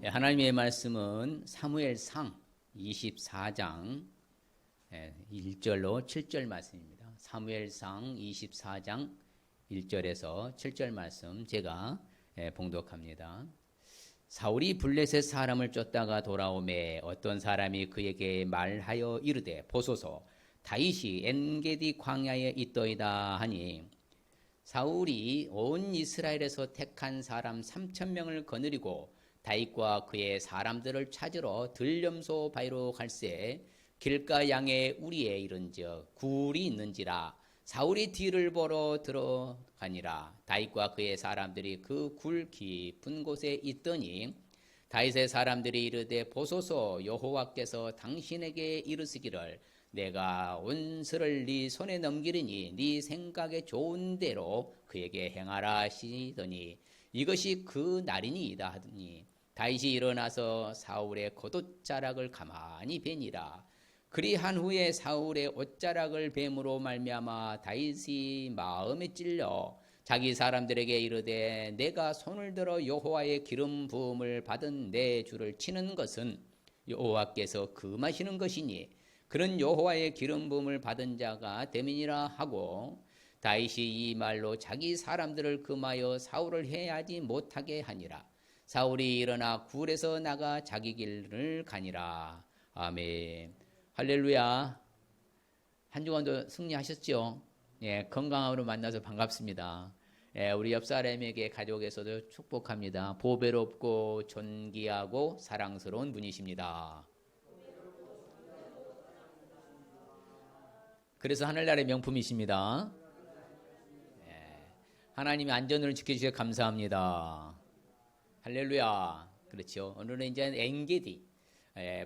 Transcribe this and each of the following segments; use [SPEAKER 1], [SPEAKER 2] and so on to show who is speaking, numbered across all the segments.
[SPEAKER 1] 하나님의 말씀은 사무엘상 24장 1절로 7절 말씀입니다. 사무엘상 24장 1절에서 7절 말씀 제가 봉독합니다. 사울이 블레셋 사람을 쫓다가 돌아오매 어떤 사람이 그에게 말하여 이르되 보소서 다윗이 엔게디 광야에 있더이다 하니 사울이 온 이스라엘에서 택한 사람 3,000명을 거느리고 다윗과 그의 사람들을 찾으러 들렴소 바위로 갈새 길가 양에 우리에 이른즉 굴이 있는지라 사울이 뒤를 보러 들어가니라. 다윗과 그의 사람들이 그 굴 깊은 곳에 있더니 다윗의 사람들이 이르되 보소서 여호와께서 당신에게 이르시기를 내가 온수를 네 손에 넘기리니 네 생각에 좋은 대로 그에게 행하라 하시더니 이것이 그 날이니이다 하더니 다윗이 일어나서 사울의 겉옷자락을 가만히 베니라. 그리한 후에 사울의 옷자락을 뱀으로 말미암아 다윗이 마음에 찔려 자기 사람들에게 이르되 내가 손을 들어 여호와의 기름 부음을 받은 내 주를 치는 것은 여호와께서 금하시는 것이니 그런 여호와의 기름 부음을 받은 자가 됨이니라 하고 다윗이 이 말로 자기 사람들을 금하여 사울을 해하지 못하게 하니라. 사울이 일어나 굴에서 나가 자기 길을 가니라. 아멘. 할렐루야. 한 주간도 승리하셨죠? 예, 건강으로 만나서 반갑습니다. 예, 우리 옆 사람에게 가족에서도 축복합니다. 보배롭고 존귀하고 사랑스러운 분이십니다. 그래서 하늘나라의 명품이십니다. 예, 하나님이 안전을 지켜주셔서 감사합니다. 할렐루야. 그렇죠. 오늘은 이제 엔게디,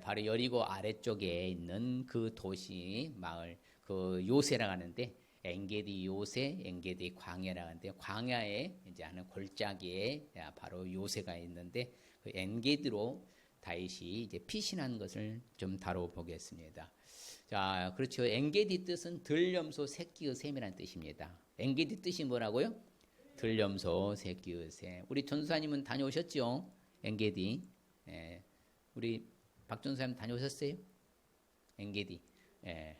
[SPEAKER 1] 바로 여리고 아래쪽에 있는 그 도시 마을, 그 요새라고 하는데, 엔게디 요새, 엔게디 광야라고 하는데, 광야에 이제 하는 골짜기에 바로 요새가 있는데, 그 엔게디로 다윗이 이제 피신한 것을 좀 다뤄보겠습니다. 자, 그렇죠. 엔게디 뜻은 들염소 새끼의 샘이라는 뜻입니다. 엔게디 뜻이 뭐라고요? 들염소 새끼의 샘. 우리 전도사님은 다녀오셨죠? 엔게디. 예, 우리 박 전도사님 다녀오셨어요? 엔게디. 예,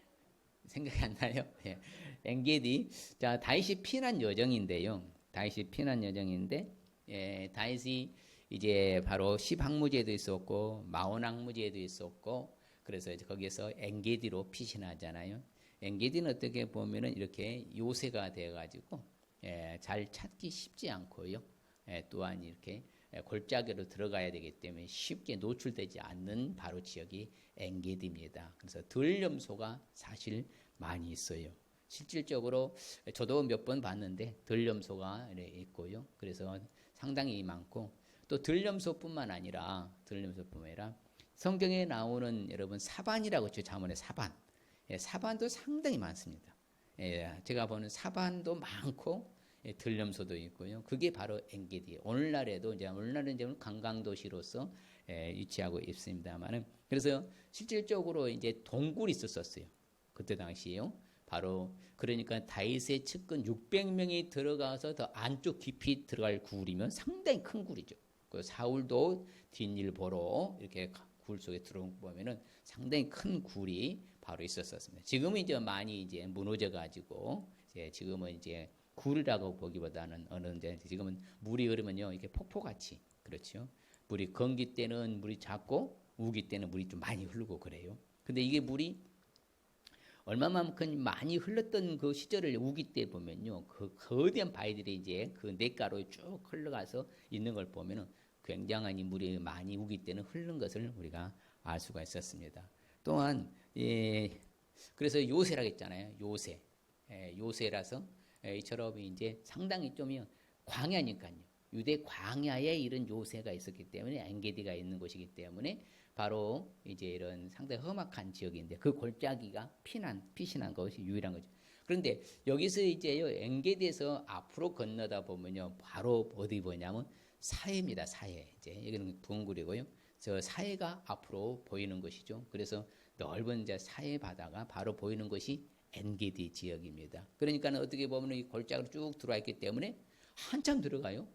[SPEAKER 1] 생각이 안 나요? 예, 엔게디. 자, 다윗이 피난 여정인데요. 다윗이 피난 여정인데, 예, 다윗이 이제 바로 시방무제도 있었고, 마온항무제도 있었고, 그래서 이제 거기에서 엔게디로 피신하잖아요. 엔게디는 어떻게 보면은 이렇게 요새가 되어가지고, 예, 잘 찾기 쉽지 않고요. 예, 또한 이렇게 골짜기로 들어가야 되기 때문에 쉽게 노출되지 않는 바로 지역이 엔게디입니다. 그래서 들염소가 사실 많이 있어요. 실질적으로 저도 몇 번 봤는데 들염소가 있고요. 그래서 상당히 많고 또 들염소뿐만 아니라 성경에 나오는 여러분 사반이라고 했죠. 자문의 사반. 예, 사반도 상당히 많습니다. 예, 제가 보는 사반도 많고 예, 들염소도 있고요. 그게 바로 엔게디. 오늘날은 이제 관광도시로서 예, 위치하고 있습니다만은 그래서 실질적으로 이제 동굴이 있었어요. 그때 당시에요. 바로 그러니까 다윗의 측근 600명이 들어가서 더 안쪽 깊이 들어갈 굴이면 상당히 큰 굴이죠. 그 사울도 뒷일 보러 이렇게 굴 속에 들어보면은 상당히 큰 굴이 바로 있었습니다. 지금은 이제 많이 이제 무너져 가지고 지금은 이제 굴이라고 보기보다는 이제 지금은 물이 흐르면요 이렇게 폭포같이 그렇죠. 물이 건기 때는 물이 작고 우기 때는 물이 좀 많이 흐르고 그래요. 근데 이게 물이 얼마만큼 많이 흘렀던 그 시절을 우기 때 보면요 그 거대한 바위들이 이제 그 냇가로 쭉 흘러가서 있는 걸 보면은 굉장히 물이 많이 우기 때는 흐른 것을 우리가 알 수가 있었습니다. 또한 예, 그래서 요새라고 했잖아요. 요새. 예, 요새라서 이처럼 이제 상당히 좀 광야니까요. 유대 광야에 이런 요새가 있었기 때문에 엔게디가 있는 곳이기 때문에 바로 이제 이런 상당히 험악한 지역인데 그 골짜기가 피신한 것이 유일한 거죠. 그런데 여기서 이제요 엔게디에서 앞으로 건너다 보면요 바로 어디 보냐면 사해입니다. 사해. 이제 여기는 부흥굴이고요. 저 사해가 앞으로 보이는 것이죠. 그래서 넓은 이제 사해 바다가 바로 보이는 것이 엔게디 지역입니다. 그러니까 어떻게 보면 이 골짜기로 쭉 들어와 있기 때문에 한참 들어가요.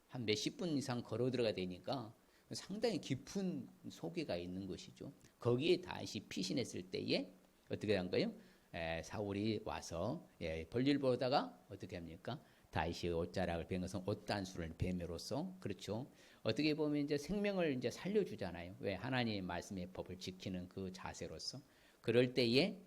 [SPEAKER 1] 한 몇십 분 이상 걸어 들어가야 되니까 상당히 깊은 소개가 있는 것이죠. 거기에 다시 피신했을 때에 어떻게 한 거예요? 사울이 와서 볼일 보다가 어떻게 합니까? 다시 옷자락을 베는 것은 옷단수를 뱀으로써 그렇죠. 어떻게 보면 이제 생명을 이제 살려주잖아요. 왜 하나님의 말씀의 법을 지키는 그 자세로서 그럴 때에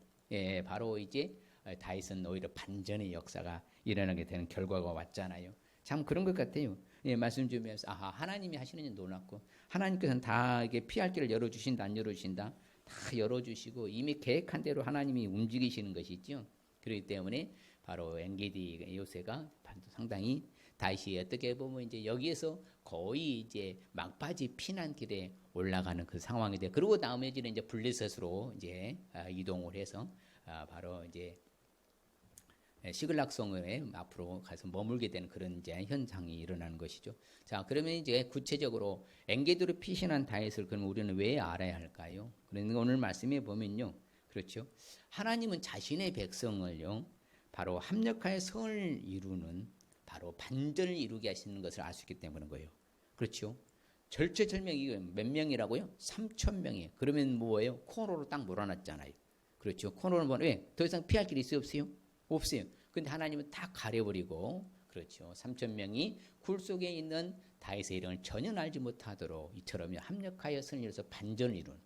[SPEAKER 1] 바로 이제 다윗은 오히려 반전의 역사가 일어나게 되는 결과가 왔잖아요. 참 그런 것 같아요. 말씀 주면서 하나님이 하시는 일 놀랍고 하나님께서는 다 이게 피할 길을 열어주신다 안 열어주신다 다 열어주시고 이미 계획한 대로 하나님이 움직이시는 것이죠. 그렇기 때문에 바로 엔게디 요새가 상당히 다시 어떻게 보면 이제 여기에서 거의 이제 막바지 피난길에 올라가는 그 상황이 돼. 그리고 다음에 이제 블레셋으로 이제 이동을 해서 바로 이제 시글락성에 앞으로 가서 머물게 되는 그런 이제 현상이 일어나는 것이죠. 자, 그러면 이제 구체적으로 엔게디로 피신한 다윗을 그러면 우리는 왜 알아야 할까요? 그러니까 오늘 말씀에 보면요, 그렇죠. 하나님은 자신의 백성을요, 바로 합력하여 성을 이루는 바로 반전을 이루게 하시는 것을 알 수 있기 때문에 그런 거예요. 그렇죠. 절체절명이 몇 명이라고요? 3,000명이에요. 그러면 뭐예요? 코너로 딱 몰아놨잖아요. 그렇죠. 코너를 보면 왜? 더 이상 피할 길이 있어요? 없어요? 없어요. 근데 하나님은 다 가려버리고 그렇죠. 3,000명이 굴 속에 있는 다윗의 이름을 전혀 알지 못하도록 이처럼 합력하여 선일에서 반전을 이룬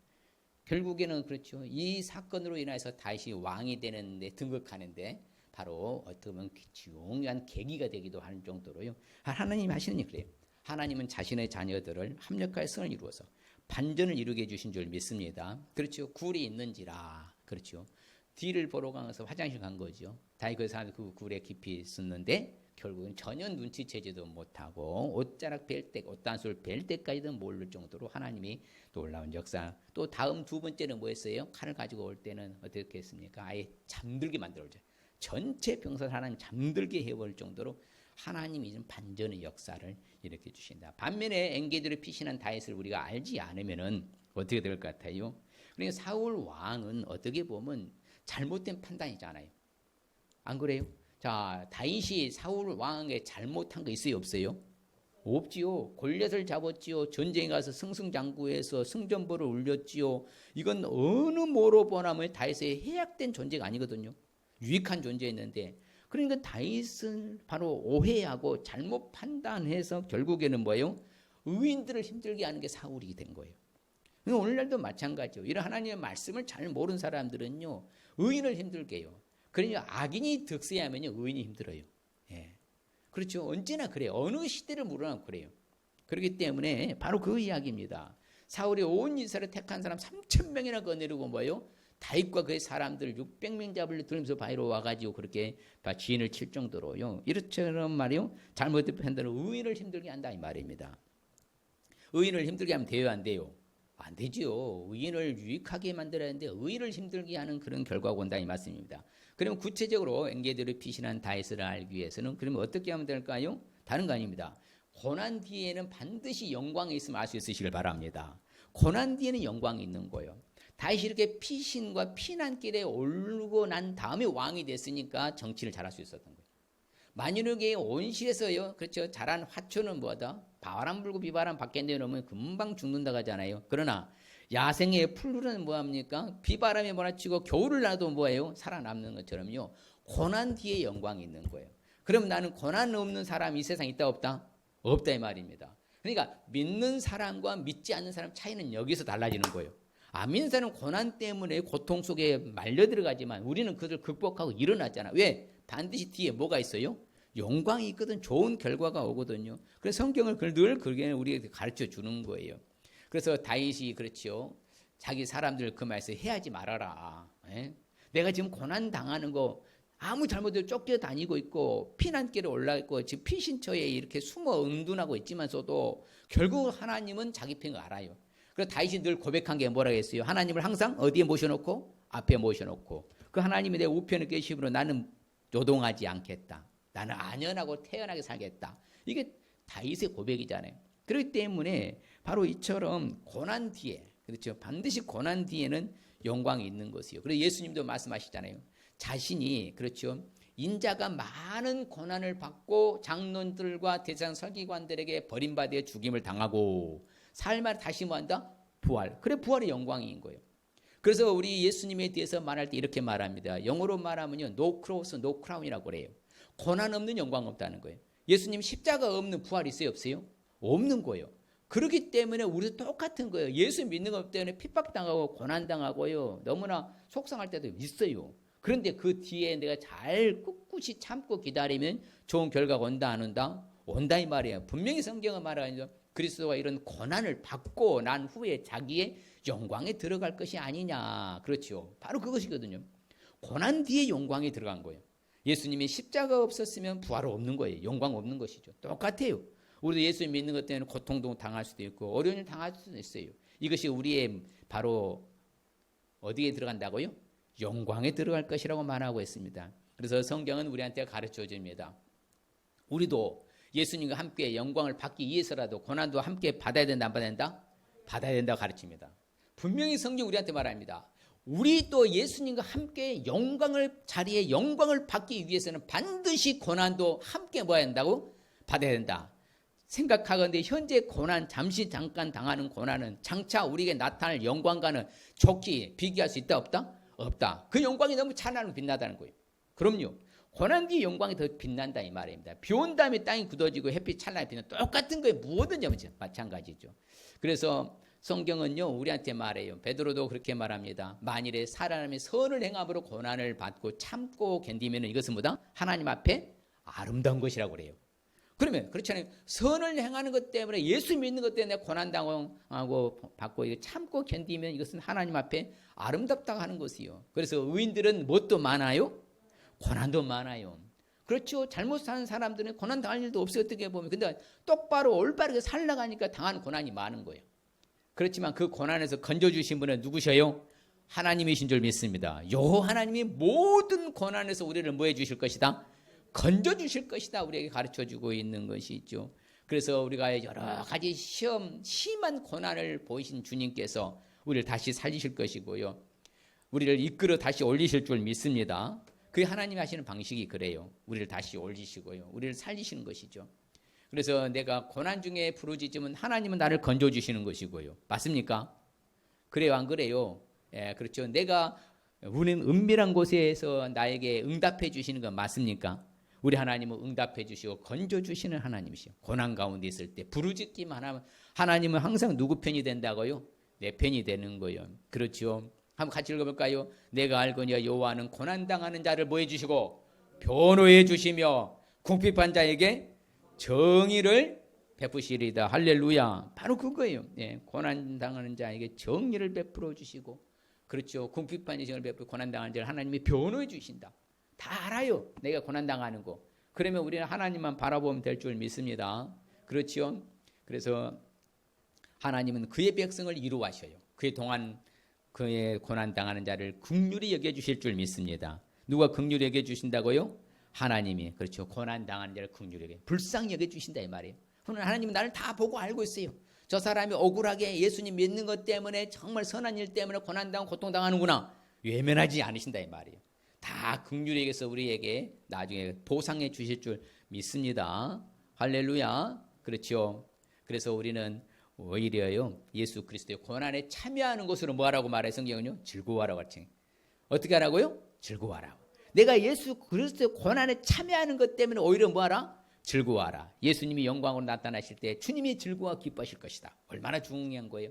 [SPEAKER 1] 결국에는 그렇죠. 이 사건으로 인해서 다윗이 왕이 되는데 등극하는데 바로 어떻게 보면 중요한 계기가 되기도 하는 정도로요. 하나님이 하시는 일 그래요. 하나님은 자신의 자녀들을 합력하여 선을 이루어서 반전을 이루게 해주신 줄 믿습니다. 그렇죠. 굴이 있는지라 그렇죠. 뒤를 보러 가서 화장실 간 거죠. 다윗 그 사람 그 굴에 깊이 있었는데 결국은 전혀 눈치채지도 못하고 옷자락 벨 때, 옷단수를 벨 때까지도 모를 정도로 하나님이 놀라운 역사. 또 다음 두 번째는 뭐였어요? 칼을 가지고 올 때는 어떻게 했습니까? 아예 잠들게 만들어줘요. 전체 병사를 하나님 잠들게 해버릴 정도로 하나님이 좀 반전의 역사를 일으켜 주신다. 반면에 엔게디로 피신한 다윗을 우리가 알지 않으면은 어떻게 될 것 같아요? 그러니까 사울 왕은 어떻게 보면 잘못된 판단이잖아요. 안 그래요? 자, 다윗이 사울 왕에게 잘못한 거 있어요, 없어요? 없지요. 골리앗을 잡았지요. 전쟁에 가서 승승장구해서 승전보를 울렸지요. 이건 어느 뭐로 보나면 다윗의 해약된 존재가 아니거든요. 유익한 존재였는데 그러니까 다윗은 바로 오해하고 잘못 판단해서 결국에는 뭐예요? 의인들을 힘들게 하는 게 사울이 된 거예요. 오늘날도 마찬가지죠. 이런 하나님의 말씀을 잘 모르는 사람들은요, 의인을 힘들게 해요. 그러니까 악인이 득세하면요, 의인이 힘들어요. 예. 그렇죠. 언제나 그래요. 어느 시대를 물어나 그래요. 그렇기 때문에 바로 그 이야기입니다. 사울이 온 이스라엘을 택한 사람 3,000명이나 거느리고 뭐예요? 다윗과 그의 사람들 600명 잡을 들면서 바위로 와가지고 그렇게 지인을 칠 정도로요. 이렇처럼 말이요. 잘못된 판단으로 의인을 힘들게 한다 이 말입니다. 의인을 힘들게 하면 돼요, 안 돼요? 안 되죠. 의인을 유익하게 만들어야 하는데 의인을 힘들게 하는 그런 결과가 온다 이 말씀입니다. 그러면 구체적으로 엔게디로 피신한 다윗을 알기 위해서는 그러면 어떻게 하면 될까요? 다른 거 아닙니다. 고난 뒤에는 반드시 영광이 있으면 알 수 있으시길 바랍니다. 고난 뒤에는 영광이 있는 거예요. 다윗이 이렇게 피신과 피난길에 오르고 난 다음에 왕이 됐으니까 정치를 잘할 수 있었던 거예요. 만유력의 온실에서요, 그렇죠. 자란 화초는 뭐다? 바람 불고 비바람 밖에 내놓으면 금방 죽는다고 하잖아요. 그러나 야생의 풀은 뭐합니까? 비바람에 몰아치고 겨울을 나도 뭐예요? 살아남는 것처럼요. 고난 뒤에 영광이 있는 거예요. 그럼 나는 고난 없는 사람이 이 세상에 있다 없다? 없다 이 말입니다. 그러니까 믿는 사람과 믿지 않는 사람 차이는 여기서 달라지는 거예요. 안 믿는 사람은 고난 때문에 고통 속에 말려 들어가지만 우리는 그것을 극복하고 일어나잖아. 왜? 반드시 뒤에 뭐가 있어요? 영광이 있거든. 좋은 결과가 오거든요. 그래서 성경을 늘 그렇게 우리에게 가르쳐 주는 거예요. 그래서 다윗이 그렇죠. 자기 사람들 그 말씀 해하지 말아라. 에? 내가 지금 고난 당하는 거 아무 잘못도 쫓겨다니고 있고 피난길에 올라있고 지금 피신처에 이렇게 숨어 은둔하고 있지만서도 결국 하나님은 자기 편을 알아요. 그래서 다윗이 늘 고백한 게 뭐라고 했어요? 하나님을 항상 어디에 모셔놓고? 앞에 모셔놓고 그 하나님이 내 우편에 계심으로 나는 요동하지 않겠다. 나는 안연하고 태연하게 살겠다. 이게 다윗의 고백이잖아요. 그렇기 때문에 바로 이처럼 고난 뒤에 그렇죠. 반드시 고난 뒤에는 영광이 있는 것이요. 그래서 예수님도 말씀하시잖아요. 자신이 그렇죠. 인자가 많은 고난을 받고 장론들과 대장 서기관들에게 버림받아 죽임을 당하고 사흘 만에 다시 뭐 한다? 부활. 그래 부활의 영광인 거예요. 그래서 우리 예수님에 대해서 말할 때 이렇게 말합니다. 영어로 말하면요. No cross, no crown이라고 그래요. 고난 없는 영광 없다는 거예요. 예수님 십자가 없는 부활 있어요? 없어요? 없는 거예요. 그렇기 때문에 우리도 똑같은 거예요. 예수 믿는 것 때문에 핍박당하고 고난당하고요. 너무나 속상할 때도 있어요. 그런데 그 뒤에 내가 잘 꿋꿋이 참고 기다리면 좋은 결과가 온다 안 온다? 온다 이 말이에요. 분명히 성경은 말하죠. 그리스도가 이런 고난을 받고 난 후에 자기의 영광에 들어갈 것이 아니냐. 그렇죠. 바로 그것이거든요. 고난 뒤에 영광에 들어간 거예요. 예수님이 십자가 없었으면 부활 없는 거예요. 영광 없는 것이죠. 똑같아요. 우리도 예수 믿는 것 때문에 고통도 당할 수도 있고 어려운 일 당할 수도 있어요. 이것이 우리의 바로 어디에 들어간다고요? 영광에 들어갈 것이라고 말하고 있습니다. 그래서 성경은 우리한테 가르쳐 줍니다. 우리도 예수님과 함께 영광을 받기 위해서라도 고난도 함께 받아야 된다 안 받아야 된다? 받아야 된다고 가르칩니다. 분명히 성경 우리한테 말합니다. 우리도 예수님과 함께 자리에 영광을 받기 위해서는 반드시 고난도 함께 뭐야 된다고? 받아야 된다. 생각하건대 현재 고난, 잠시 잠깐 당하는 고난은 장차 우리에게 나타날 영광과는 좋게 비교할 수 있다 없다? 없다. 그 영광이 너무 찬란하고 빛나다는 거예요. 그럼요. 고난 뒤에 영광이 더 빛난다 이 말입니다. 비 온 다음에 땅이 굳어지고 햇빛 찬란히 빛나는 똑같은 거예요. 뭐든지 마찬가지죠. 그래서 성경은요 우리한테 말해요. 베드로도 그렇게 말합니다. 만일에 사람이 선을 행함으로 고난을 받고 참고 견디면 이것은 뭐다? 하나님 앞에 아름다운 것이라고 그래요. 그러면 그렇잖아요. 선을 행하는 것 때문에 예수 믿는 것 때문에 고난당하고 받고 참고 견디면 이것은 하나님 앞에 아름답다고 하는 것이요. 그래서 의인들은 뭣도 많아요? 고난도 많아요. 그렇죠. 잘못 사는 사람들은 고난 당할 일도 없어요. 어떻게 보면. 근데 똑바로 올바르게 살아가니까 당하는 고난이 많은 거예요. 그렇지만 그 고난에서 건져주신 분은 누구셔요? 하나님이신 줄 믿습니다. 요 하나님이 모든 고난에서 우리를 뭐 해주실 것이다? 건져주실 것이다. 우리에게 가르쳐주고 있는 것이 있죠. 그래서 우리가 여러 가지 심한 고난을 보이신 주님께서 우리를 다시 살리실 것이고요. 우리를 이끌어 다시 올리실 줄 믿습니다. 그게 하나님이 하시는 방식이 그래요. 우리를 다시 올리시고요. 우리를 살리시는 것이죠. 그래서 내가 고난 중에 부르짖으면 하나님은 나를 건져주시는 것이고요. 맞습니까? 그래요 안 그래요? 예, 그렇죠. 우리는 은밀한 곳에서 나에게 응답해 주시는 건 맞습니까? 우리 하나님은 응답해 주시고 건져주시는 하나님이시요. 고난 가운데 있을 때 부르짖기만 하면 하나님은 항상 누구 편이 된다고요? 내 편이 되는 거예요. 그렇죠. 한번 같이 읽어볼까요? 내가 알거니와 여호와는 고난당하는 자를 뭐 해주시고 변호해 주시며 궁핍한 자에게 정의를 베푸시리다. 할렐루야. 바로 그거예요. 예, 고난당하는 자에게 정의를 베풀어 주시고 그렇죠. 궁핍한 자에게 베풀어 고난당하는 자를 하나님이 변호해 주신다. 다 알아요. 내가 고난당하는 거. 그러면 우리는 하나님만 바라보면 될 줄 믿습니다. 그렇죠. 그래서 하나님은 그의 백성을 이루하셔요. 그의 동안 그의 고난당하는 자를 긍휼히 여겨주실 줄 믿습니다. 누가 긍휼히 여겨주신다고요? 하나님이. 그렇죠. 고난당하는 자를 긍휼히 여겨 불쌍히 여겨주신다 이 말이에요. 하나님은 나를 다 보고 알고 있어요. 저 사람이 억울하게 예수님 믿는 것 때문에 정말 선한 일 때문에 고난당하고 고통당하는구나. 외면하지 않으신다 이 말이에요. 다 긍휼히 여겨서 우리에게 나중에 보상해 주실 줄 믿습니다. 할렐루야. 그렇죠. 그래서 우리는 오히려요 예수 그리스도의 고난에 참여하는 것으로 뭐하라고 말해 성경은요? 즐거워하라고 하지. 어떻게 하라고요? 즐거워하라고. 내가 예수 그리스도의 고난에 참여하는 것 때문에 오히려 뭐하라? 즐거워하라. 예수님이 영광으로 나타나실 때 주님이 즐거워 기뻐하실 것이다. 얼마나 중요한 거예요.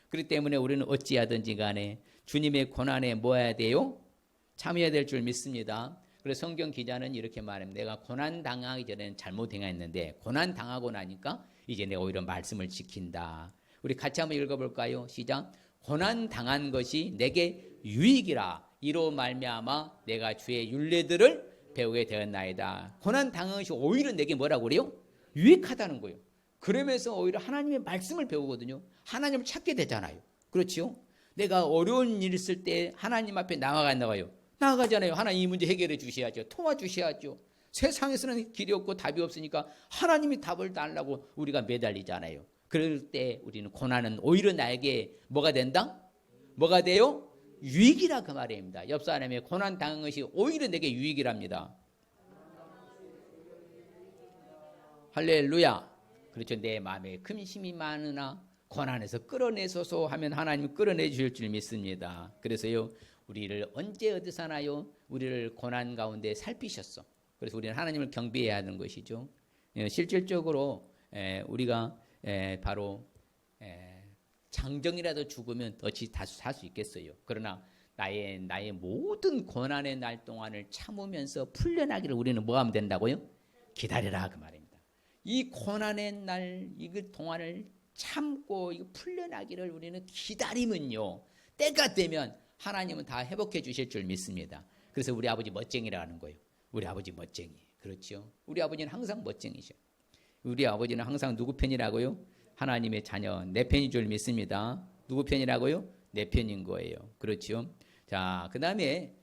[SPEAKER 1] 그렇기 때문에 우리는 어찌하든지 간에 주님의 고난에 뭐 해야 돼요? 참여해야 될 줄 믿습니다. 그래서 성경 기자는 이렇게 말합니다. 내가 고난 당하기 전에는 잘못 행했는데 고난 당하고 나니까 이제 내가 오히려 말씀을 지킨다. 우리 같이 한번 읽어볼까요? 시작. 고난 당한 것이 내게 유익이라. 이로 말미암아 내가 주의 율례들을 배우게 되었나이다. 고난 당한 것이 오히려 내게 뭐라고 그래요? 유익하다는 거예요. 그러면서 오히려 하나님의 말씀을 배우거든요. 하나님을 찾게 되잖아요. 그렇죠? 내가 어려운 일 있을 때 하나님 앞에 나아가잖아요. 하나님 이 문제 해결해 주셔야죠. 도와주셔야죠. 세상에서는 길이 없고 답이 없으니까 하나님이 답을 달라고 우리가 매달리잖아요. 그럴 때 우리는 고난은 오히려 나에게 뭐가 된다? 뭐가 돼요? 유익이라 그 말입니다. 옆 사람의 고난 당한 것이 오히려 내게 유익이랍니다. 할렐루야. 그렇죠. 내 마음에 근심이 많으나 고난에서 끌어내소서 하면 하나님이 끌어내 주실 줄 믿습니다. 그래서요, 우리를 언제 어디서 나요? 우리를 고난 가운데 살피셨어. 그래서 우리는 하나님을 경배해야 하는 것이죠. 실질적으로 우리가 바로 장정이라도 죽으면 어찌 다시 살 수 있겠어요. 그러나 나의 모든 고난의 날 동안을 참으면서 풀려나기를 우리는 뭐 하면 된다고요? 기다리라 그 말입니다. 이 고난의 날 이 동안을 참고 풀려나기를 우리는 기다리면요, 때가 되면 하나님은 다 회복해 주실 줄 믿습니다. 그래서 우리 아버지 멋쟁이라는 거예요. 우리 아버지 멋쟁이. 그렇죠. 우리 아버지는 항상 멋쟁이셔. 우리 아버지는 항상 누구 편이라고요? 하나님의 자녀, 내 편인 줄 믿습니다. 누구 편이라고요? 내 편인 거예요. 그렇죠. 자, 그 다음에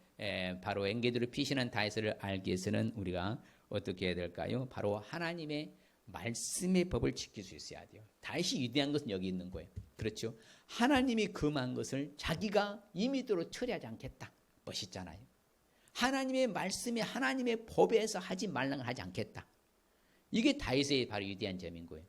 [SPEAKER 1] 바로 엔게디를 피신한 다윗을 알기 위해서는 우리가 어떻게 해야 될까요? 바로 하나님의 말씀의 법을 지킬 수 있어야 돼요. 다윗이 위대한 것은 여기 있는 거예요. 그렇죠. 하나님이 금한 것을 자기가 임의대로 처리하지 않겠다. 멋있잖아요. 하나님의 말씀에 하나님의 법에서 하지 말라는 걸 하지 않겠다. 이게 다윗의 바로 위대한 점인 거예요.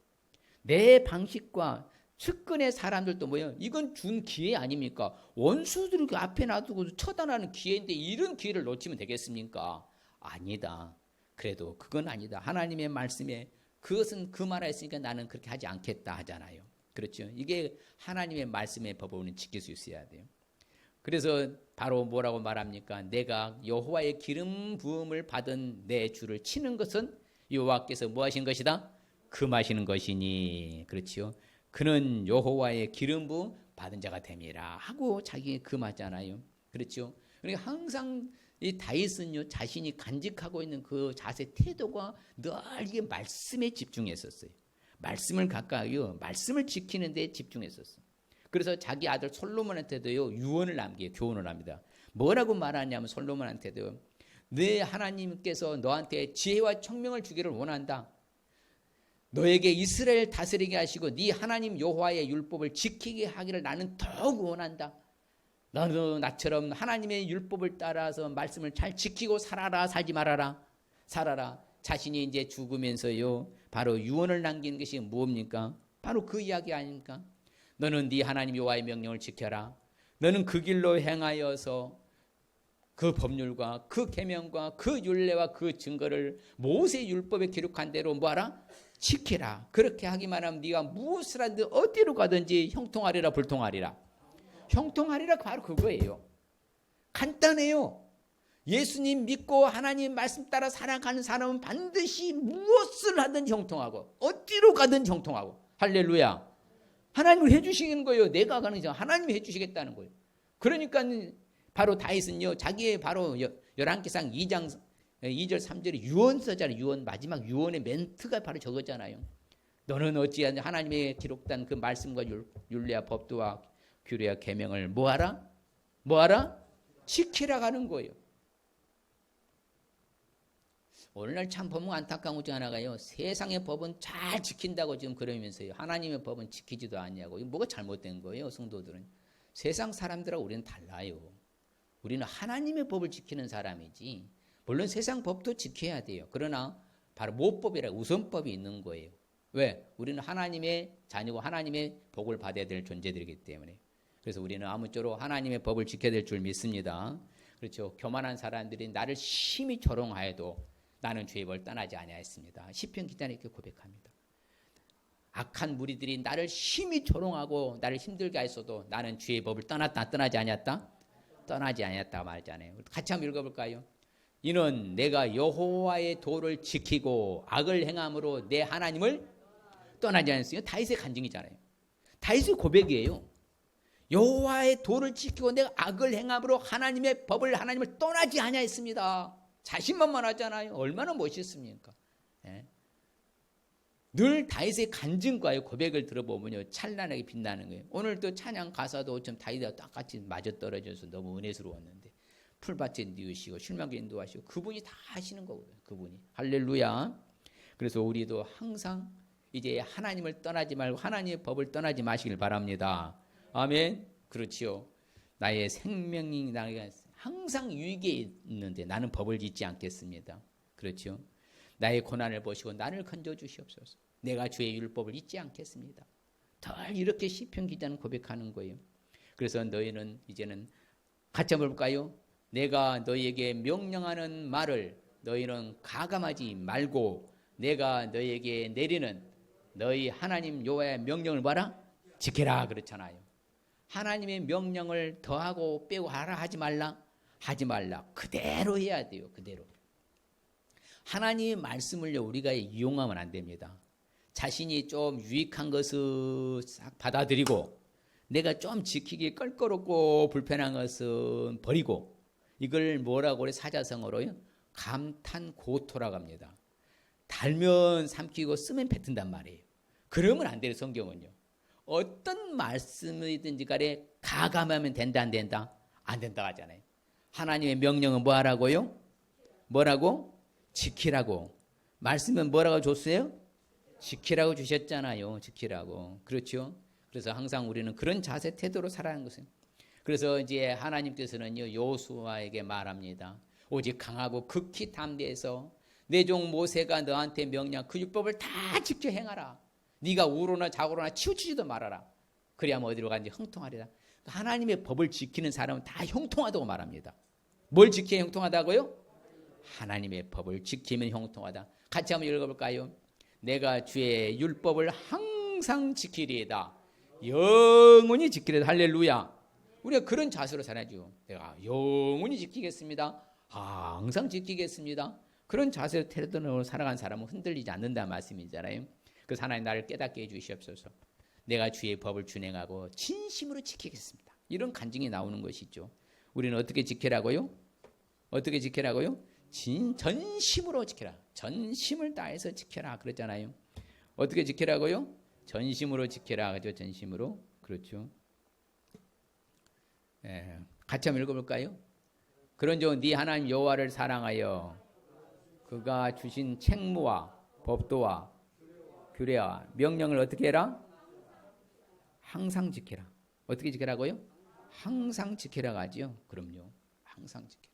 [SPEAKER 1] 내 방식과 측근의 사람들도 뭐예요? 이건 준 기회 아닙니까? 원수들을 그 앞에 놔두고 처단하는 기회인데 이런 기회를 놓치면 되겠습니까? 아니다. 그래도 그건 아니다. 하나님의 말씀에 그것은 그 말했으니까 나는 그렇게 하지 않겠다 하잖아요. 그렇죠? 이게 하나님의 말씀의 법을 우리는 지킬 수 있어야 돼요. 그래서 바로 뭐라고 말합니까? 내가 여호와의 기름 부음을 받은 내 주를 치는 것은 여호와께서 뭐 하신 것이다? 금하시는 것이니. 그렇죠? 그는 여호와의 기름 부음 받은 자가 됨이라 하고 자기 금하잖아요. 그렇죠? 그러니까 항상 이 다윗은요, 자신이 간직하고 있는 그 자세 태도가 늘 이게 말씀에 집중했었어요. 말씀을 가까이요, 말씀을 지키는 데 집중했었어요. 그래서 자기 아들 솔로몬한테도요, 유언을 남기고 교훈을 합니다. 뭐라고 말하냐면 솔로몬한테도 네 하나님께서 너한테 지혜와 총명을 주기를 원한다. 너에게 이스라엘 다스리게 하시고 네 하나님 여호와의 율법을 지키게 하기를 나는 더욱 원한다. 너도 나처럼 하나님의 율법을 따라서 말씀을 잘 지키고 살아라. 살지 말아라. 살아라. 자신이 이제 죽으면서요, 바로 유언을 남긴 것이 뭡니까? 바로 그 이야기 아닙니까? 너는 네 하나님 여호와의 명령을 지켜라. 너는 그 길로 행하여서 그 법률과 그 계명과 그 율례와 그 증거를 모세 율법에 기록한 대로 뭐하라? 지키라. 그렇게 하기만 하면 네가 무엇을 하든지 어디로 가든지 형통하리라 불통하리라. 형통하리라 바로 그거예요. 간단해요. 예수님 믿고 하나님 말씀 따라 살아가는 사람은 반드시 무엇을 하든지 형통하고 어디로 가든지 형통하고. 할렐루야. 하나님을 해주시는 거예요. 내가 가는 길 하나님이 해주시겠다는 거예요. 그러니까 바로 다윗은요, 자기의 바로 11기상 2장 2절 3절에 유언서잖아요. 유언, 마지막 유언의 멘트가 바로 저거잖아요. 너는 어찌하냐 하나님의 기록된 그 말씀과 율례와 법도와 규례와 계명을 뭐하라? 뭐하라? 지키라 하는 거예요. 오늘날 참 보면 안타까운 것 중 하나가요, 세상의 법은 잘 지킨다고 지금 그러면서요, 하나님의 법은 지키지도 않냐고. 이거 뭐가 잘못된 거예요? 성도들은 세상 사람들하고 우리는 달라요. 우리는 하나님의 법을 지키는 사람이지, 물론 세상 법도 지켜야 돼요. 그러나 바로 모법이라 우선법이 있는 거예요. 왜? 우리는 하나님의 자녀고 하나님의 복을 받아야 될 존재들이기 때문에. 그래서 우리는 아무쪼록 하나님의 법을 지켜야 될 줄 믿습니다. 그렇죠. 교만한 사람들이 나를 심히 조롱하여도 나는 주의 법을 떠나지 아니하였습니다. 시편 기자는 이렇게 고백합니다. 악한 무리들이 나를 심히 조롱하고 나를 힘들게 하였어도 나는 주의 법을 떠났다. 떠나지 아니했다? 떠나지 아니했다 말잖아요. 같이 한번 읽어볼까요? 이는 내가 여호와의 도를 지키고 악을 행함으로 내 하나님을 떠나지 않았어요. 다윗의 간증이잖아요. 다윗의 고백이에요. 여호와의 도를 지키고 내가 악을 행함으로 하나님의 법을 하나님을 떠나지 아니하였습니다. 자신만만하잖아요. 얼마나 멋있습니까? 네. 늘 다윗의 간증과의 고백을 들어보면요, 찬란하게 빛나는 거예요. 오늘도 찬양 가사도 좀 다윗과 똑같이 맞아떨어져서 너무 은혜스러웠는데, 풀밭에 뉘우시고 실망에 인도하시고 그분이 다 하시는 거거든요. 그분이. 할렐루야. 그래서 우리도 항상 이제 하나님을 떠나지 말고 하나님의 법을 떠나지 마시길 바랍니다. 아멘. 그렇지요. 나의 생명이 나에게 항상 유익에 있는데 나는 법을 짓지 않겠습니다. 그렇죠. 나의 고난을 보시고 나를 건져 주시옵소서. 내가 주의 율법을 잊지 않겠습니다. 덜 이렇게 시편 기자는 고백하는 거예요. 그래서 너희는 이제는 같이 한번 볼까요? 내가 너희에게 명령하는 말을 너희는 가감하지 말고 내가 너희에게 내리는 너희 하나님 여호와의 명령을 봐라 지켜라 그렇잖아요. 하나님의 명령을 더하고 빼고 하라 하지 말라 하지 말라 그대로 해야 돼요. 그대로. 하나님의 말씀을요 우리가 이용하면 안 됩니다. 자신이 좀 유익한 것을 싹 받아들이고 내가 좀 지키기 껄끄럽고 불편한 것은 버리고 이걸 뭐라고 그래 사자성어로요 감탄고토라고 합니다. 달면 삼키고 쓰면 뱉는단 말이에요. 그러면 안 돼요. 성경은요. 어떤 말씀이든지 간에 가감하면 된다 안 된다? 안 된다 하잖아요. 하나님의 명령은 뭐 하라고요? 뭐라고? 지키라고. 말씀은 뭐라고 줬어요? 지키라고 주셨잖아요. 지키라고. 그렇죠? 그래서 항상 우리는 그런 자세 태도로 살아가는 것이에요. 그래서 이제 하나님께서는요 여호수아에게 말합니다. 오직 강하고 극히 담대해서 내 종 모세가 너한테 명령 그 율법을 다 지켜 행하라. 네가 우로나 좌우로나 치우치지도 말아라. 그래야만 어디로 가는지 형통하리라. 하나님의 법을 지키는 사람은 다 형통하다고 말합니다. 뭘 지키면 형통하다고요? 하나님의 법을 지키면 형통하다. 같이 한번 읽어볼까요? 내가 주의 율법을 항상 지키리이다. 영원히 지키리이다. 할렐루야. 우리가 그런 자세로 살아야죠. 내가 영원히 지키겠습니다. 항상 지키겠습니다. 그런 자세로 태도로 살아간 사람은 흔들리지 않는다는 말씀이잖아요. 그래서 하나님 나를 깨닫게 해주시옵소서. 내가 주의 법을 준행하고 진심으로 지키겠습니다. 이런 간증이 나오는 것이죠. 우리는 어떻게 지키라고요? 어떻게 지키라고요? 전심으로 지켜라. 전심을 다해서 지켜라. 그랬잖아요. 어떻게 지키라고요? 전심으로 지켜라. 그죠? 전심으로. 그렇죠. 예, 같이 한번 읽어볼까요? 그런즉 네 하나님 여호와를 사랑하여 그가 주신 책무와 법도와 규례와 명령을 어떻게 해라? 항상 지켜라. 어떻게 지키라고요? 항상 지키라고 하죠. 그럼요. 항상 지키라.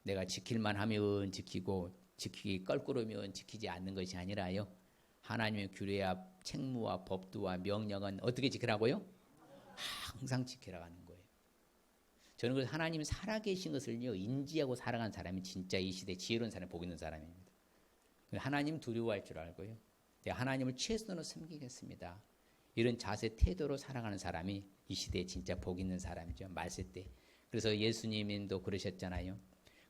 [SPEAKER 1] 내가 지킬만 하면 지키고 지키기 껄끄러우면 지키지 않는 것이 아니라요. 하나님의 규례와 책무와 법도와 명령은 어떻게 지키라고요? 항상 지키라고 하는 거예요. 저는 그래서 하나님이 살아계신 것을요 인지하고 살아가는 사람이 진짜 이 시대 지혜로운 사람이 복 있는 사람입니다. 하나님 두려워할 줄 알고요. 내가 하나님을 최선으로 섬기겠습니다. 이런 자세 태도로 살아가는 사람이 이 시대에 진짜 복 있는 사람이죠. 말세 때. 그래서 예수님도 그러셨잖아요.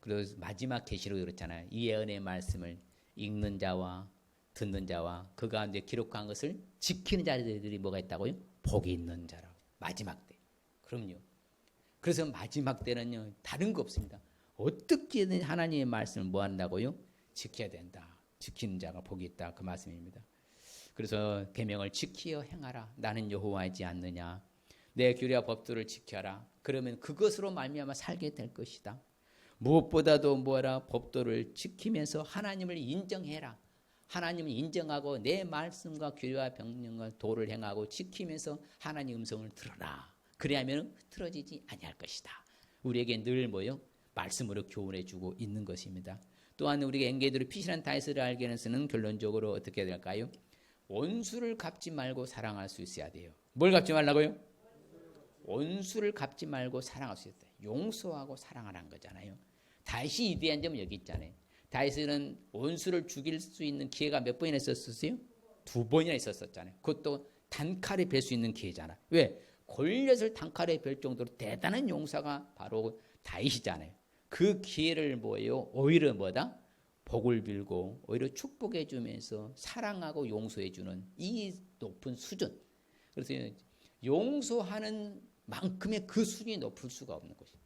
[SPEAKER 1] 그래서 마지막 계시로 그렇잖아요. 이 예언의 말씀을 읽는 자와 듣는 자와 그 가운데 기록한 것을 지키는 자들이 뭐가 있다고요? 복이 있는 자라고. 마지막 때. 그럼요. 그래서 마지막 때는요. 다른 거 없습니다. 어떻게든 하나님의 말씀을 뭐 한다고요? 지켜야 된다. 지키는 자가 복이 있다. 그 말씀입니다. 그래서 계명을 지키어 행하라. 나는 여호와이지 않느냐. 내 규례와 법도를 지켜라. 그러면 그것으로 말미암아 살게 될 것이다. 무엇보다도 뭐라 법도를 지키면서 하나님을 인정해라. 하나님을 인정하고 내 말씀과 규례와 명령과 도를 행하고 지키면서 하나님의 음성을 들어라. 그래야면 흐트러지지 아니할 것이다. 우리에게 늘 뭐요? 말씀으로 교훈해주고 있는 것입니다. 또한 우리가 엔게디로 피신한 다윗을 알게 해서는 결론적으로 어떻게 될까요? 원수를 갚지 말고 사랑할 수 있어야 돼요. 뭘 갚지 말라고요? 원수를 갚지 말고 사랑할 수 있다. 용서하고 사랑하라는 거잖아요. 다윗이 이대한 점은 여기 있잖아요. 다윗은 원수를 죽일 수 있는 기회가 몇 번이나 있었어요? 2번이나 있었잖아요. 그것도 단칼에 뵐 수 있는 기회잖아. 왜? 골리앗을 단칼에 뵐 정도로 대단한 용사가 바로 다윗이잖아요. 그 기회를 뭐예요? 오히려 뭐다? 복을 빌고 오히려 축복해 주면서 사랑하고 용서해 주는 이 높은 수준. 그래서 용서하는 만큼의 그 수준이 높을 수가 없는 것이에요.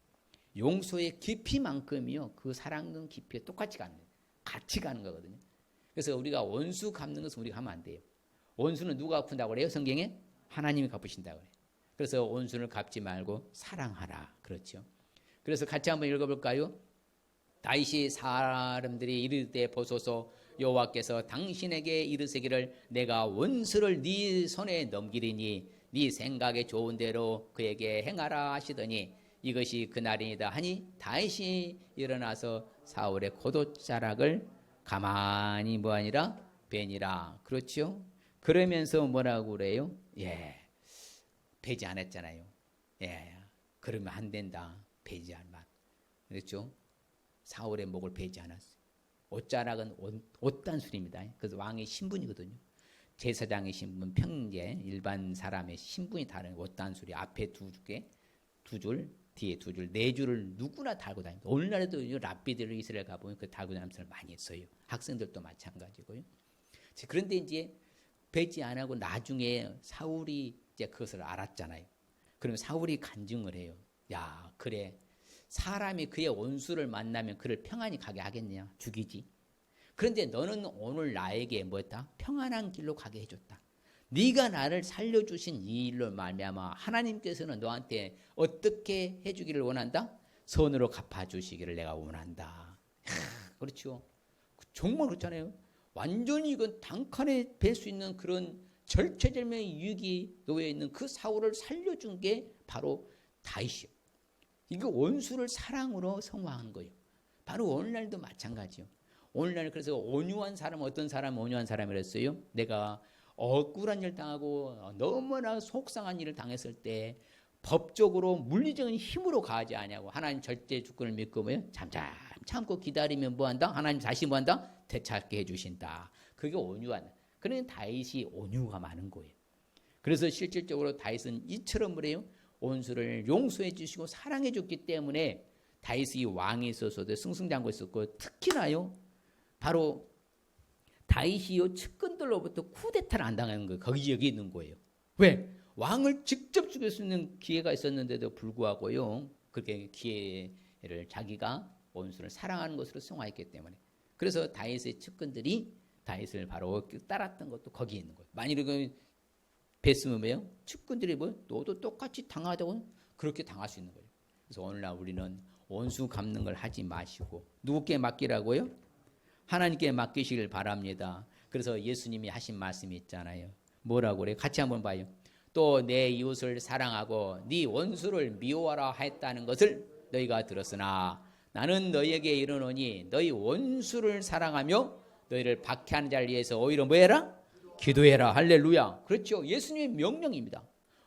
[SPEAKER 1] 용서의 깊이만큼이요. 그 사랑의 깊이에 똑같이 가는 거예요. 같이 가는 거거든요. 그래서 우리가 원수 갚는 것은 우리가 하면 안 돼요. 원수는 누가 갚는다고 그래요? 성경에? 하나님이 갚으신다고 그래요. 그래서 원수를 갚지 말고 사랑하라. 그렇죠. 그래서 같이 한번 읽어볼까요? 다윗이 사람들이 이를 때 보소서 여호와께서 당신에게 이르시기를 내가 원수를 네 손에 넘기리니 네 생각에 좋은 대로 그에게 행하라 하시더니 이것이 그날이니이다 하니 다윗이 일어나서 사울의 겉옷자락을 가만히 뭐하니라 벤이라. 그렇죠? 그러면서 뭐라고 그래요? 배지 않았잖아요. 그러면 안 된다. 배지 않만. 그렇죠? 사울의 목을 베지 않았어요. 옷자락은 옷단술입니다. 그래서 왕의 신분이거든요. 제사장의 신분, 평제, 일반 사람의 신분이 다른 옷단술이 앞에 두 줄, 뒤에 두 줄, 네 줄을 누구나 달고 다닙니다. 오늘날에도 랍비들 이스라엘 가보면 그 달고 다니는 사람 많이 있어요. 학생들도 마찬가지고요. 그런데 이제 베지 안 하고 나중에 사울이 이제 그것을 알았잖아요. 그러면 사울이 간증을 해요. 야, 그래. 사람이 그의 원수를 만나면 그를 평안히 가게 하겠냐? 죽이지. 그런데 너는 오늘 나에게 뭐였다? 평안한 길로 가게 해줬다. 네가 나를 살려주신 이 일로 말미암아 하나님께서는 너한테 어떻게 해주기를 원한다? 선으로 갚아주시기를 내가 원한다. 그렇죠. 정말 그렇잖아요. 완전히 이건 단칸에 뵐 수 있는 그런 절체절명의 위기 놓여 있는 그 사울을 살려준 게 바로 다윗이요. 이거 원수를 사랑으로 성화한 거예요. 바로 오늘날도 마찬가지요. 오늘날 그래서 온유한 사람, 어떤 사람 온유한 사람이랬어요? 내가 억울한 일 당하고 너무나 속상한 일을 당했을 때 법적으로 물리적인 힘으로 가하지 아니하고 하나님 절대 주권을 믿고 뭐요? 잠잠 참고 기다리면 뭐한다? 하나님 다시 뭐한다? 되찾게 해주신다. 그게 온유한. 그러니 다윗이 온유가 많은 거예요. 그래서 실질적으로 다윗은 이처럼 그래요. 원수를 용서해 주시고 사랑해 줬기 때문에 다윗이 왕이 있어서도 승승장구 있었고, 특히나요 바로 다윗이요 측근들로부터 쿠데타를 안 당하는 거예요. 여기 있는 거예요. 왜? 왕을 직접 죽일 수 있는 기회가 있었는데도 불구하고요 그렇게 기회를 자기가 원수를 사랑하는 것으로 승화했기 때문에. 그래서 다윗의 측근들이 다윗을 바로 따랐던 것도 거기에 있는 거예요. 만일에 뵀으면 왜요? 측근들이 뭐 너도 똑같이 당하다고 그렇게 당할 수 있는 거예요. 그래서 오늘날 우리는 원수 갚는 걸 하지 마시고 누구께 맡기라고요? 하나님께 맡기시길 바랍니다. 그래서 예수님이 하신 말씀이 있잖아요. 뭐라고 그래요? 같이 한번 봐요. 또 내 이웃을 사랑하고 네 원수를 미워하라 했다는 것을 너희가 들었으나 나는 너희에게 이르노니 너희 원수를 사랑하며 너희를 박해하는 자를 위해서 오히려 뭐해라? 기도해라. 할렐루야. 그렇죠. 예수님의 명령입니다.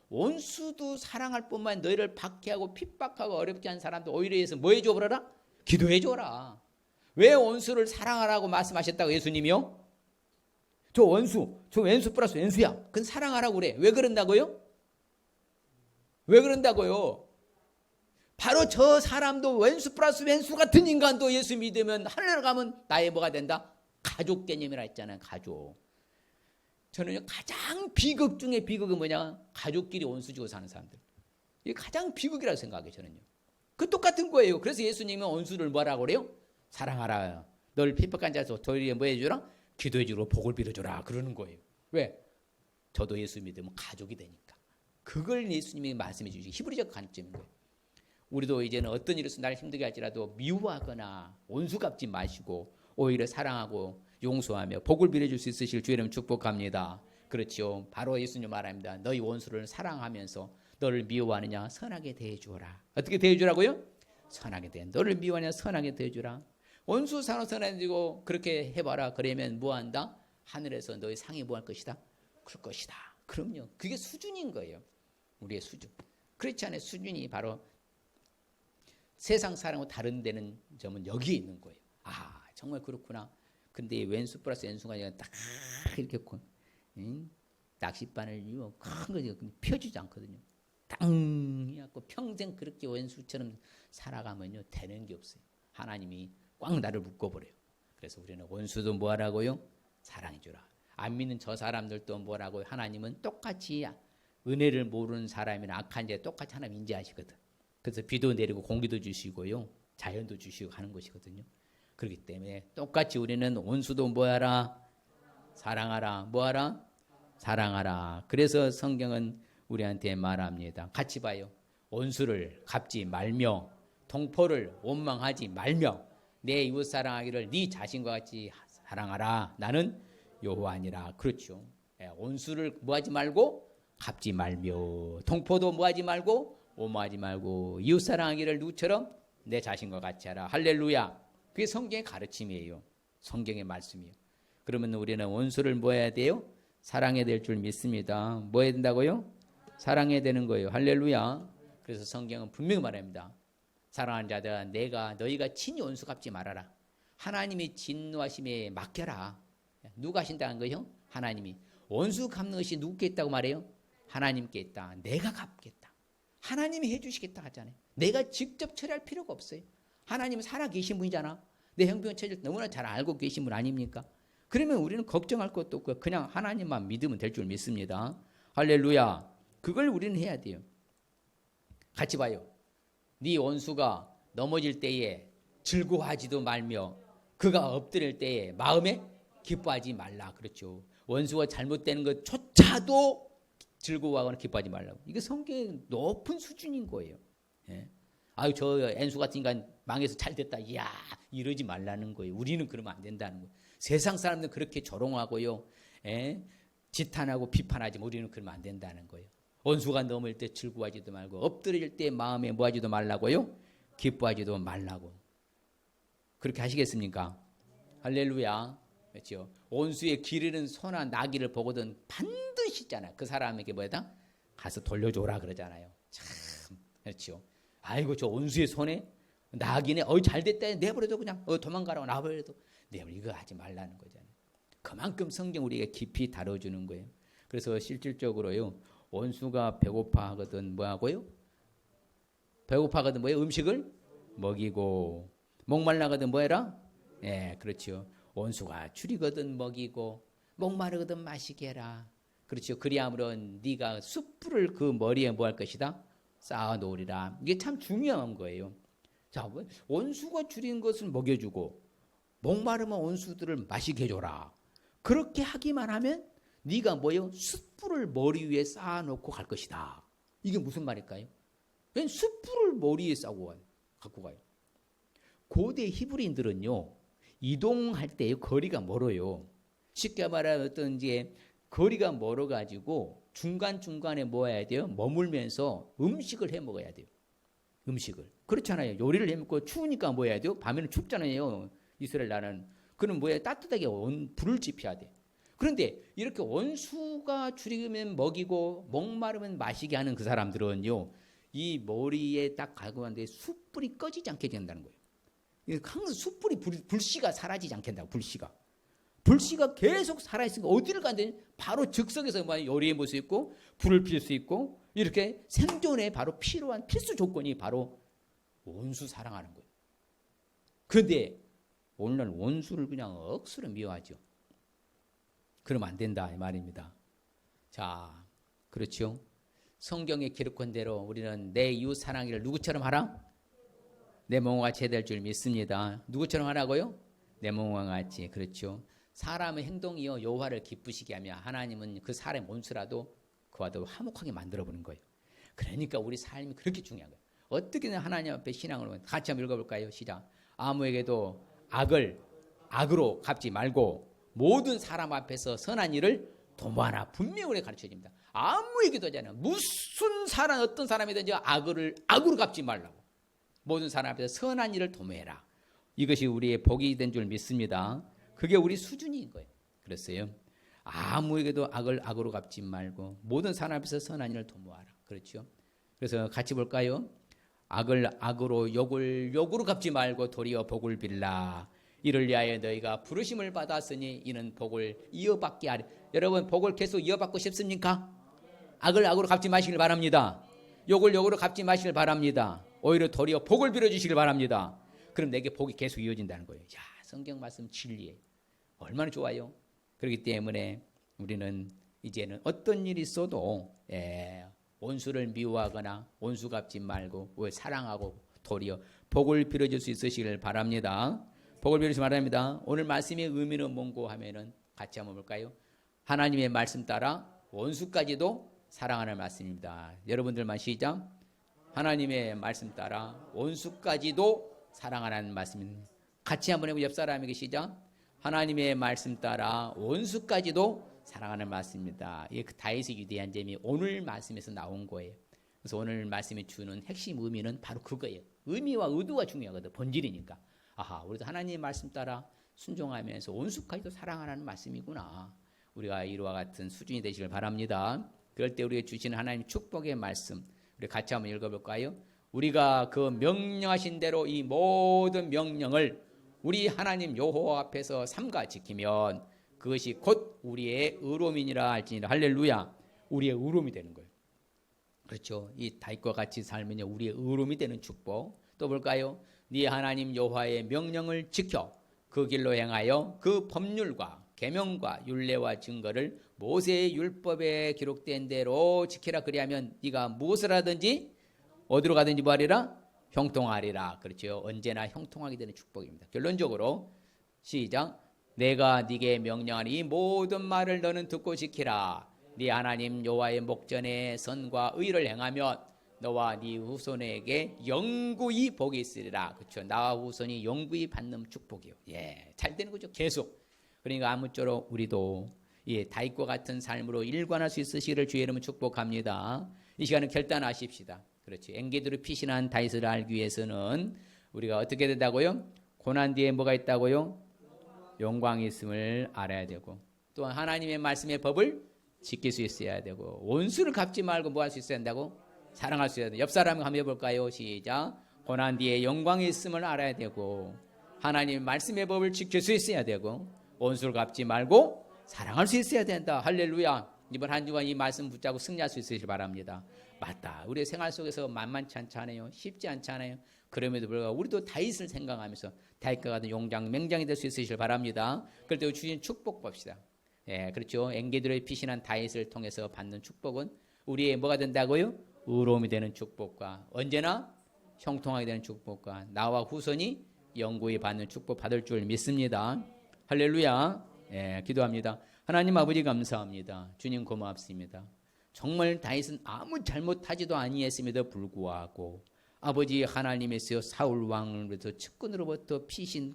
[SPEAKER 1] 원수도 사랑할 뿐만 너희를 박해하고 핍박하고 어렵지 않은 사람도 오히려 해서 뭐 해줘버려라? 기도해줘라. 왜 원수를 사랑하라고 말씀하셨다고 예수님이요? 저 왼수 플러스 왼수야. 그건 사랑하라고 그래. 왜 그런다고요? 왜 그런다고요? 바로 저 사람도 왼수 플러스 왼수 같은 인간도 예수 믿으면 하늘에 가면 나의 뭐가 된다? 가족 개념이라 했잖아요. 가족. 저는 가장 비극 중에 비극은 뭐냐? 가족끼리 원수 지고 사는 사람들. 이게 가장 비극이라고 생각해요. 저는요. 그 똑같은 거예요. 그래서 예수님은 원수를 뭐라고 그래요? 사랑하라. 널 핍박한 자에서 도리에 뭐 해주라? 기도해 주고 복을 빌어주라. 그러는 거예요. 왜? 저도 예수 믿으면 가족이 되니까. 그걸 예수님이 말씀해 주시기 히브리적 관점인 거예요. 우리도 이제는 어떤 일에서 날 힘들게 할지라도 미워하거나 원수 갚지 마시고 오히려 사랑하고 용서하며 복을 빌어줄 수 있으실 주의 이름 축복합니다. 그렇죠. 바로 예수님 말합니다. 너희 원수를 사랑하면서 너를 미워하느냐 선하게 대해주어라. 어떻게 대해주라고요? 선하게 대해. 너를 미워하느냐 선하게 대해주라. 원수 선하게 대고 그렇게 해봐라. 그러면 뭐한다? 하늘에서 너희 상이 뭐할 것이다? 클 것이다. 그럼요. 그게 수준인 거예요. 우리의 수준. 그렇지 않아요. 수준이 바로 세상 사람하고 다른 데는 점은 여기에 있는 거예요. 아 정말 그렇구나. 근데 왼수 플러스 왼수가 딱 이렇게 낚싯바늘 큰 거 펴주지 않거든요. 땅 해갖고 평생 그렇게 왼수처럼 살아가면요 되는 게 없어요. 하나님이 꽉 나를 묶어버려요. 그래서 우리는 원수도 뭐하라고요? 사랑해주라. 안 믿는 저 사람들도 뭐라고요? 하나님은 똑같이 은혜를 모르는 사람이나 악한 자 똑같이 하나님 인지하시거든. 그래서 비도 내리고 공기도 주시고요. 자연도 주시고 하는 것이거든요. 그렇기 때문에 똑같이 우리는 원수도 뭐하라? 사랑하라. 뭐하라? 사랑하라. 그래서 성경은 우리한테 말합니다. 같이 봐요. 원수를 갚지 말며 동포를 원망하지 말며 내 이웃 사랑하기를 네 자신과 같이 사랑하라. 나는 여호와니라. 그렇죠. 원수를 뭐하지 말고 갚지 말며 동포도 뭐하지 말고 오모하지 말고 이웃 사랑하기를 누구처럼 내 자신과 같이 하라. 할렐루야. 그게 성경의 가르침이에요. 성경의 말씀이에요. 그러면 우리는 원수를 뭐 해야 돼요? 사랑해야 될 줄 믿습니다. 뭐 해야 된다고요? 사랑해야 되는 거예요. 할렐루야. 그래서 성경은 분명히 말합니다. 사랑하는 자들아, 너희가 친히 원수 갚지 말아라. 하나님이 진노하심에 맡겨라. 누가 하신다는 거예요? 하나님이. 원수 갚는 것이 누구께 있다고 말해요? 하나님께 있다. 내가 갚겠다. 하나님이 해주시겠다 하잖아요. 내가 직접 처리할 필요가 없어요. 하나님은 살아계신 분이잖아. 내 형편 체질 너무나 잘 알고 계신 분 아닙니까? 그러면 우리는 걱정할 것도 없고 그냥 하나님만 믿으면 될 줄 믿습니다. 할렐루야. 그걸 우리는 해야 돼요. 같이 봐요. 네 원수가 넘어질 때에 즐거워하지도 말며 그가 엎드릴 때에 마음에 기뻐하지 말라. 그렇죠. 원수가 잘못되는 것조차도 즐거워하거나 기뻐하지 말라고. 이게 성경의 높은 수준인 거예요. 예. 아유, 저 엔수 같은 인간 망해서 잘 됐다. 이야, 이러지 말라는 거예요. 우리는 그러면 안 된다는 거예요. 세상 사람들은 그렇게 조롱하고요. 예? 지탄하고 비판하지만 우리는 그러면 안 된다는 거예요. 원수가 넘을 때 즐거워하지도 말고 엎드릴 때 마음에 뭐하지도 말라고요? 기뻐하지도 말라고. 그렇게 하시겠습니까? 할렐루야. 그렇죠. 원수의 기르는 소나 나귀를 보거든 반드시 있잖아요. 그 사람에게 뭐다? 가서 돌려줘라 그러잖아요. 참 그렇죠. 아이고 저 원수의 손에 나귀네. 잘 됐다. 내버려도 그냥 도망가라고 나버려도 내버려. 이거 하지 말라는 거잖아요. 그만큼 성경 우리에게 깊이 다뤄주는 거예요. 그래서 실질적으로요. 원수가 배고파하거든 뭐하고요? 배고파하거든 뭐예요? 음식을 먹이고 목말라거든 뭐해라? 예, 그렇죠. 원수가 줄이거든 먹이고 목마르거든 마시게 해라. 그렇죠. 그리함으로 네가 숯불을 그 머리에 뭐 할 것이다? 쌓아 놓으리라. 이게 참 중요한 거예요. 자, 원수가 줄인 것을 먹여주고 목마르면 원수들을 마시게 해줘라. 그렇게 하기만 하면 네가 뭐요? 숯불을 머리 위에 쌓아놓고 갈 것이다. 이게 무슨 말일까요? 왜 숯불을 머리에 쌓고 갖고 가요? 고대 히브리인들은요. 이동할 때 거리가 멀어요. 쉽게 말하면 어떤 이제 거리가 멀어가지고 중간중간에 뭐 해야 돼요? 머물면서 음식을 해 먹어야 돼요. 음식을. 그렇잖아요. 요리를 해 먹고 추우니까 뭐 해야 돼요? 밤에는 춥잖아요. 이스라엘 나라는. 그럼 뭐야? 따뜻하게 불을 지펴야 돼. 그런데 이렇게 원수가 줄이면 먹이고 목마르면 마시게 하는 그 사람들은요. 이 머리에 딱 가고 하는데 숯불이 꺼지지 않게 된다는 거예요. 항상 숯불이 불씨가 사라지지 않겠다고. 불씨가 계속 살아있으니까 어디를 가든 바로 즉석에서 요리해 볼 수 있고 불을 필 수 있고 이렇게 생존에 바로 필요한 필수 조건이 바로 원수 사랑하는 거예요. 그런데 오늘날 원수를 그냥 억수로 미워하죠. 그러면 안 된다 이 말입니다. 자, 그렇죠. 성경에 기록한 대로 우리는 내 이웃 사랑을 누구처럼 하라? 내 몸과 같이 해야 될 줄 믿습니다. 누구처럼 하라고요? 내 몸과 같이. 그렇죠. 사람의 행동이요 여호와를 기쁘시게 하며 하나님은 그 사람의 원수라도 그와도 화목하게 만들어보는 거예요. 그러니까 우리 삶이 그렇게 중요한 거예요. 어떻게든 하나님 앞에 신앙으로 같이 한번 읽어볼까요? 시작. 아무에게도 악으로 갚지 말고 모든 사람 앞에서 선한 일을 도모하라. 분명히 우리가 가르쳐줍니다. 아무에게도 하잖아요. 무슨 사람 어떤 사람이든지 악으로 갚지 말라고. 모든 사람 앞에서 선한 일을 도모해라. 이것이 우리의 복이 된 줄 믿습니다. 그게 우리 수준인 거예요. 그랬어요. 아무에게도 악으로 갚지 말고 모든 사람 앞에서 선한 일을 도모하라. 그렇죠. 그래서 같이 볼까요? 악으로 욕으로 갚지 말고 도리어 복을 빌라. 이를 위하여 너희가 부르심을 받았으니 이는 복을 이어받게 하리. 여러분 복을 계속 이어받고 싶습니까? 악으로 갚지 마시길 바랍니다. 욕으로 갚지 마시길 바랍니다. 오히려 도리어 복을 빌어주시길 바랍니다. 그럼 내게 복이 계속 이어진다는 거예요. 야, 성경 말씀 진리예요. 얼마나 좋아요. 그렇기 때문에 우리는 이제는 어떤 일이 있어도 원수를 미워하거나 원수 갚지 말고 사랑하고 도리어 복을 빌어줄 수 있으시길 바랍니다. 복을 빌어주시기 바랍니다. 오늘 말씀의 의미는 뭔고 하면은 같이 한번 볼까요? 하나님의 말씀 따라 원수까지도 사랑하는 말씀입니다. 여러분들만 시작. 하나님의 말씀 따라 원수까지도 사랑하는 말씀입니다. 같이 한번 해보고 옆 사람에게 시작. 하나님의 말씀 따라 원수까지도 사랑하는 말씀입니다. 이게 다윗의 위대한 점이 오늘 말씀에서 나온 거예요. 그래서 오늘 말씀이 주는 핵심 의미는 바로 그거예요. 의미와 의도가 중요하거든. 본질이니까. 아하, 우리도 하나님의 말씀 따라 순종하면서 온수까지도 사랑하라는 말씀이구나. 우리가 이와 같은 수준이 되시길 바랍니다. 그럴 때 우리에게 주시는 하나님 축복의 말씀 우리 같이 한번 읽어볼까요? 우리가 그 명령하신 대로 이 모든 명령을 우리 하나님 여호와 앞에서 삼가 지키면 그것이 곧 우리의 의로움이니라 할지니라. 할렐루야. 우리의 의로움이 되는 거예요. 그렇죠. 이 다윗과 같이 살면 우리의 의로움이 되는 축복. 또 볼까요? 네 하나님 여호와의 명령을 지켜 그 길로 행하여 그 법률과 계명과 율례와 증거를 모세의 율법에 기록된 대로 지키라. 그리하면 네가 무엇을 하든지 어디로 가든지 뭐하리라? 형통하리라. 그렇죠. 언제나 형통하게 되는 축복입니다. 결론적으로 시작. 내가 네게 명령하니 이 모든 말을 너는 듣고 지키라. 네 하나님 여호와의 목전에 선과 의를 행하면 너와 네 후손에게 영구히 복이 있으리라. 그렇죠. 나와 후손이 영구히 받는 축복이요. 예, 잘 되는 거죠. 계속. 그러니까 아무쪼록 우리도 이 다윗과 같은 삶으로 일관할 수 있으시기를 주의 이름으로 축복합니다. 이 시간은 결단하십시다. 그렇지. 엔게디로 피신한 다윗을 알기 위해서는 우리가 어떻게 된다고요? 고난 뒤에 뭐가 있다고요? 영광이 있음을 알아야 되고, 또 하나님의 말씀의 법을 지킬 수 있어야 되고, 원수를 갚지 말고 뭐 할 수 있어야 된다고? 사랑할 수 있어야 돼. 옆 사람 한번 해볼까요? 시작. 고난 뒤에 영광이 있음을 알아야 되고, 하나님의 말씀의 법을 지킬 수 있어야 되고, 원수를 갚지 말고 사랑할 수 있어야 된다. 할렐루야. 이번 한 주간 이 말씀 붙잡고 승리할 수 있으시길 바랍니다. 맞다. 우리의 생활 속에서 만만치 않잖아요. 쉽지 않잖아요. 그럼에도 불구하고 우리도 다윗을 생각하면서 다윗과 같은 용장 맹장이 될 수 있으시길 바랍니다. 그럴 때 주신 축복 봅시다. 예, 그렇죠. 엔게디로에 피신한 다윗을 통해서 받는 축복은 우리의 뭐가 된다고요? 의로움이 되는 축복과 언제나 형통하게 되는 축복과 나와 후손이 영구히 받는 축복 받을 줄 믿습니다. 할렐루야. 예, 기도합니다. 하나님 아버지 감사합니다. 주님 고맙습니다. 정말 다윗은 아무 잘못하지도 아니했음에도 불구하고 아버지 하나님께서 사울 왕으로부터 측근으로부터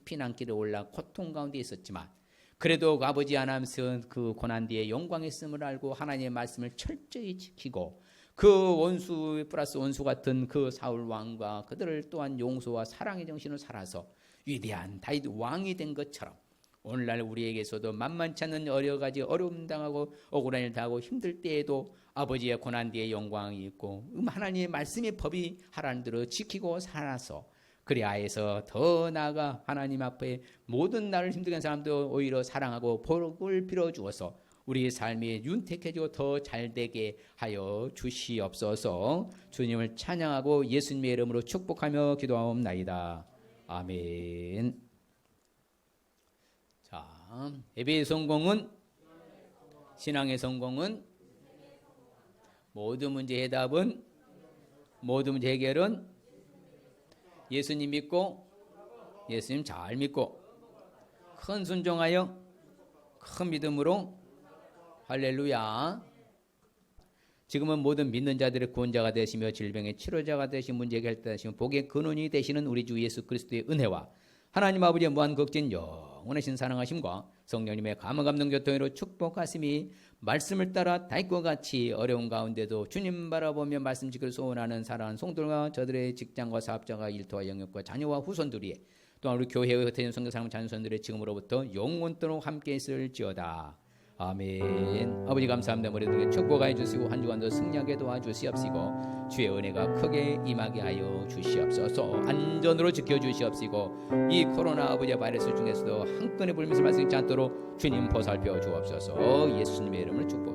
[SPEAKER 1] 피난길에 올라 고통 가운데 있었지만 그래도 아버지 하나님께서 그 고난 뒤에 영광이 있음을 알고 하나님의 말씀을 철저히 지키고 그 원수 플러스 원수 같은 그 사울 왕과 그들을 또한 용서와 사랑의 정신을 살아서 위대한 다윗 왕이 된 것처럼 오늘날 우리에게서도 만만치 않은 여러 가지 어려움 당하고 억울한 일 당하고 힘들 때에도 아버지의 고난 뒤에 영광이 있고 하나님의 말씀의 법이 하나님대로 지키고 살아서 그리하여서 더 나아가 하나님 앞에 모든 나를 힘들게 한 사람도 오히려 사랑하고 복을 빌어주어서 우리의 삶이 윤택해지고 더 잘되게 하여 주시옵소서. 주님을 찬양하고 예수님의 이름으로 축복하며 기도하옵나이다. 아멘. 자, 예배의 성공은 신앙의 성공은 모든 문제 해답은 모든 문제 해결은 예수님 믿고 예수님 잘 믿고 큰 순종하여 큰 믿음으로 할렐루야. 지금은 모든 믿는 자들의 구원자가 되시며 질병의 치료자가 되신 문제 해결자시며 복의 근원이 되시는 우리 주 예수 그리스도의 은혜와 하나님 아버지의 무한 극진 영원하신 사랑하심과 성령님의 감화감동 교통으로 축복하심이 말씀을 따라 다윗과 같이 어려운 가운데도 주님 바라보며 말씀 지킬 소원하는 사랑하는 성도들과 저들의 직장과 사업자가 일터와 영역과 자녀와 후손들이 또한 우리 교회의 흩어진 성도 사람 자녀손들의 지금으로부터 영원토록 함께 있을지어다. 아멘. 아버지 감사합니다. 우리들에게 축복하여 주시고 한 주간도 승리하게 도와주시옵시고 주의 은혜가 크게 임하게 하여 주시옵소서. 안전으로 지켜주시옵시고 이 코로나 아버지의 바이러스 중에서도 한 건의 불미스를 발생하지 않도록 주님 보살펴 주옵소서. 예수님의 이름을 축복